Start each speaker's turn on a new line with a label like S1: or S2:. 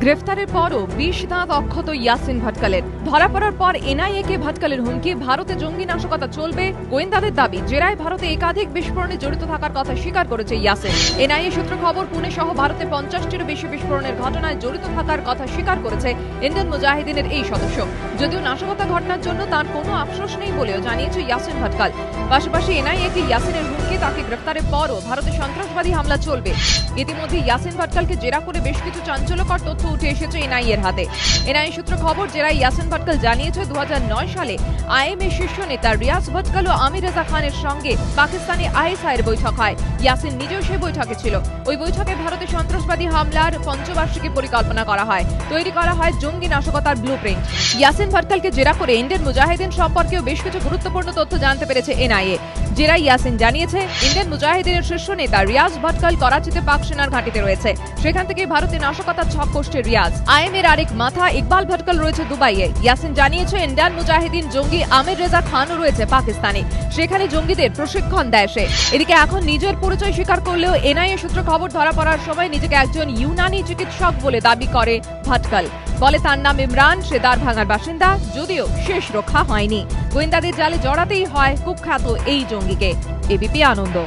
S1: গ্রেফতারের পরও ২০ দাঁত অক্ষত ইয়াসিন ভটকালের। ধরা পড়ার পর এনআইএ-কে ভটকালের হুমকি, ভারতে জঙ্গি নাশকতা চলবে। গোয়েন্দাদের দাবি, জেরায় ভারতে একাধিক বিস্ফোরণে জড়িত থাকার কথা স্বীকার করেছে ইয়াসিন। এনআইএ সূত্র খবর, পুনে সহ ভারতে ৫০টিরও বেশি বিস্ফোরণের ঘটনায় জড়িত থাকার কথা স্বীকার করেছে ইন্ডিয়ান মুজাহিদিনের এই সদস্য। যদিও নাশকতা ঘটনার জন্য তার কোনো আফসোস নেই বলেও জানিয়েছে ইয়াসিন ভটকাল। পাশাপাশি এনআইএ-কে ইয়াসিনের হুমকি, তাকে গ্রেফতারের পরও ভারতে সন্ত্রাসবাদী হামলা চলবে। ইতিমধ্যে ইয়াসিন ভটকালকে জেরা করে বেশ কিছু চাঞ্চল্যকর তথ্য উঠে এসেছে এনআইএর হাতে। এনআইএ সূত্র খবর, জেরায় ইয়াসিন ভটকাল জানিয়েছে ২০০৯ সালে আইএমএ শীর্ষ নেতা রিয়াজ ভটকাল ও আমির রেজা খানের সঙ্গে পাকিস্তানি আইএসআইয়ের বৈঠক হয়। ইয়াসিন নিজেও সেই বৈঠকে ছিল। ওই বৈঠকে ভারতে সন্ত্রাসবাদী হামলার পঞ্চবার্ষিকী পরিকল্পনা করা হয়, তৈরি করা হয় জঙ্গি নাশকতার ব্লুপ্রিন্ট। ইয়াসিন ভটকালকে জেরা করে ইন্ডিয়ান মুজাহিদিন সম্পর্কেও বেশ কিছু গুরুত্বপূর্ণ তথ্য জানতে পেরেছে এনআইএ। জেরায় ইয়াসিন জানিয়েছে, ইন্ডিয়ান মুজাহিদিনের শীর্ষ নেতা রিয়াজ ভটকাল করাচিতে পাক সেনার ঘাঁটিতে রয়েছে। সেখান থেকে ভারতে নাশকতার ছক কষছে রিয়াজ। আইএমের আরেক মাথা ইকবাল ভটকাল রয়েছে দুবাইয়ে। ইয়াসিন জানিয়েছে, ইন্ডিয়ান মুজাহিদিন জঙ্গি আমির রেজা খানও রয়েছে পাকিস্তানে। সেখানে জঙ্গিদের প্রশিক্ষণ দেয় সে। এদিকে এখন নিজের পরিচয় স্বীকার করলেও এনআইএ সূত্র খবর, ধরা পড়ার সময় নিজেকে একজন ইউনানি চিকিৎসক বলে দাবি করে ভটকাল। বলে তার নাম ইমরান, সে দ্বারভাঙার বাসিন্দা, যদিও শেষ রক্ষা হয়নি। গোয়েন্দাদের জালে জড়াতেই হয় কুখ্যাত এই জঙ্গিকে। এবিপি আনন্দ।